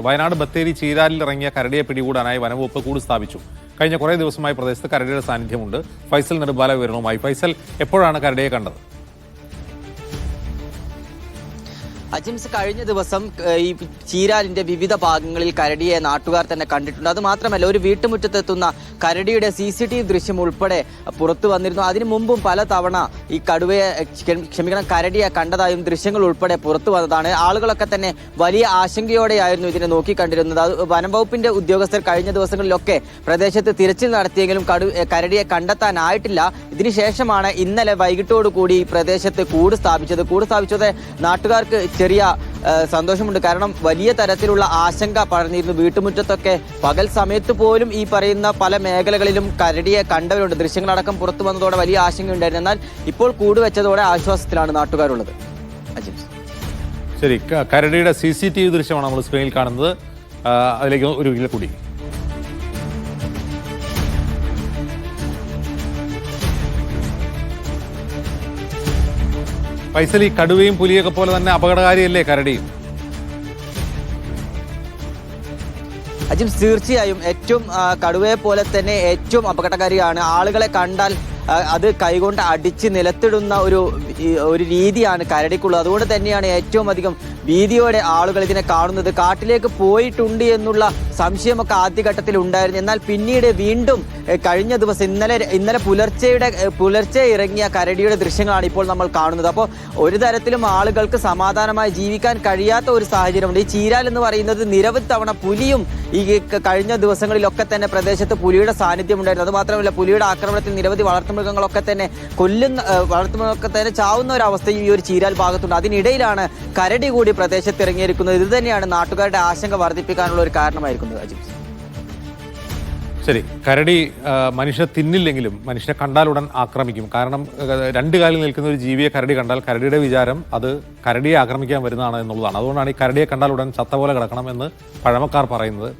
വയനാട് ബത്തേരി ചീരാലിൽ ഇറങ്ങിയ കരടിയെ പിടികൂടാനായി വനംവകുപ്പ് കൂട് സ്ഥാപിച്ചു. കഴിഞ്ഞ കുറേ ദിവസമായി പ്രദേശത്ത് കരടിയുടെ സാന്നിധ്യമുണ്ട്. ഫൈസൽ നെടുമ്പാല വിവരണവുമായി. ഫൈസൽ, എപ്പോഴാണ് കരടിയെ കണ്ടത്? അജിംസ്, കഴിഞ്ഞ ദിവസം ഈ ചീരാലിന്റെ വിവിധ ഭാഗങ്ങളിൽ കരടിയെ നാട്ടുകാർ തന്നെ കണ്ടിട്ടുണ്ട്. അത് മാത്രമല്ല, ഒരു വീട്ടുമുറ്റത്തെത്തുന്ന കരടിയുടെ CCTV ദൃശ്യം ഉൾപ്പെടെ പുറത്തു വന്നിരുന്നു. അതിനു മുമ്പും പല തവണ ഈ കരടിയെ കണ്ടതായും ദൃശ്യങ്ങൾ ഉൾപ്പെടെ പുറത്തു വന്നതാണ്. ആളുകളൊക്കെ തന്നെ വലിയ ആശങ്കയോടെയായിരുന്നു ഇതിനെ നോക്കിക്കണ്ടിരുന്നത്. അത് വനം വകുപ്പിന്റെ ഉദ്യോഗസ്ഥർ കഴിഞ്ഞ ദിവസങ്ങളിലൊക്കെ പ്രദേശത്ത് തിരച്ചിൽ നടത്തിയെങ്കിലും കരടിയെ കണ്ടെത്താനായിട്ടില്ല. ഇതിനുശേഷമാണ് ഇന്നലെ വൈകിട്ടോടുകൂടി ഈ പ്രദേശത്ത് കൂട് സ്ഥാപിച്ചത് നാട്ടുകാർക്ക് ചെറിയ സന്തോഷമുണ്ട്. കാരണം വലിയ തരത്തിലുള്ള ആശങ്ക പടർന്നിരുന്നു. വീട്ടുമുറ്റത്തൊക്കെ പകൽ സമയത്ത് പോലും ഈ പറയുന്ന പല മേഖലകളിലും കരടിയെ കണ്ടവരുണ്ട്. ദൃശ്യങ്ങളടക്കം പുറത്തു വന്നതോടെ വലിയ ആശങ്കയുണ്ടായിരുന്നു. എന്നാൽ ഇപ്പോൾ കൂട് വെച്ചതോടെ ആശ്വാസത്തിലാണ് നാട്ടുകാരുള്ളത്. ശരി, കരടിയുടെ CCTV ദൃശ്യമാണ് നമ്മൾ സ്ക്രീനിൽ കാണുന്നത്. അതിലേക്ക് ഒരു വീട്ടിൽ കൂടി ഫൈസൽ, ഈ കടുവയും പുലിയൊക്കെ പോലെ തന്നെ അപകടകാരിയല്ലേ കരടിയും? തീർച്ചയായും ഏറ്റവും കടുവയെ പോലെ തന്നെ ഏറ്റവും അപകടകാരിയാണ്. ആളുകളെ കണ്ടാൽ അത് കൈകൊണ്ട് അടിച്ച് നിലത്തിടുന്ന ഒരു രീതിയാണ് കരടിക്കുള്ളത്. അതുകൊണ്ട് തന്നെയാണ് ഏറ്റവും അധികം ഭീതിയോടെ ആളുകൾ ഇതിനെ കാണുന്നത്. കാട്ടിലേക്ക് പോയിട്ടുണ്ട് എന്നുള്ള സംശയമൊക്കെ ആദ്യഘട്ടത്തിൽ ഉണ്ടായിരുന്നു. എന്നാൽ പിന്നീട് വീണ്ടും കഴിഞ്ഞ ദിവസം ഇന്നലെ പുലർച്ചെ ഇറങ്ങിയ കരടിയുടെ ദൃശ്യങ്ങളാണ് ഇപ്പോൾ നമ്മൾ കാണുന്നത്. അപ്പോൾ ഒരു തരത്തിലും ആളുകൾക്ക് സമാധാനമായി ജീവിക്കാൻ കഴിയാത്ത ഒരു സാഹചര്യമുണ്ട്. ഈ ചീരാൽ എന്ന് പറയുന്നത് നിരവധി തവണ പുലിയും ഈ കഴിഞ്ഞ ദിവസങ്ങളിലൊക്കെ തന്നെ പ്രദേശത്ത് പുലിയുടെ സാന്നിധ്യം ഉണ്ടായിരുന്നു. അത് മാത്രമല്ല, പുലിയുടെ ആക്രമണത്തിൽ നിരവധി വളർത്തുമൃഗങ്ങളൊക്കെ തന്നെ വളർത്തുമൃഗങ്ങളൊക്കെ തന്നെ ചാവുന്ന ഒരു അവസ്ഥയും ഈ ഒരു ചീരാൽ ഭാഗത്തുണ്ട്. അതിനിടയിലാണ് കരടി കൂടി പ്രദേശത്ത് ഇറങ്ങിയിരിക്കുന്നത്. ഇത് തന്നെയാണ് നാട്ടുകാരുടെ ആശങ്ക വർദ്ധിപ്പിക്കാനുള്ള ഒരു കാരണമായിരിക്കുന്നത്. ശരി, കരടി മനുഷ്യനെ തിന്നില്ലെങ്കിലും മനുഷ്യനെ കണ്ടാൽ ഉടൻ ആക്രമിക്കും. കാരണം രണ്ട് കാലിൽ നിൽക്കുന്ന ഒരു ജീവിയെ കരടി കണ്ടാൽ കരടിയുടെ വിചാരം അത് കരടിയെ ആക്രമിക്കാൻ വരുന്നതാണ് എന്നുള്ളതാണ്. അതുകൊണ്ടാണ് ഈ കരടിയെ കണ്ടാൽ ഉടൻ ചത്ത പോലെ കിടക്കണം എന്ന് പഴമക്കാർ പറയുന്നത്.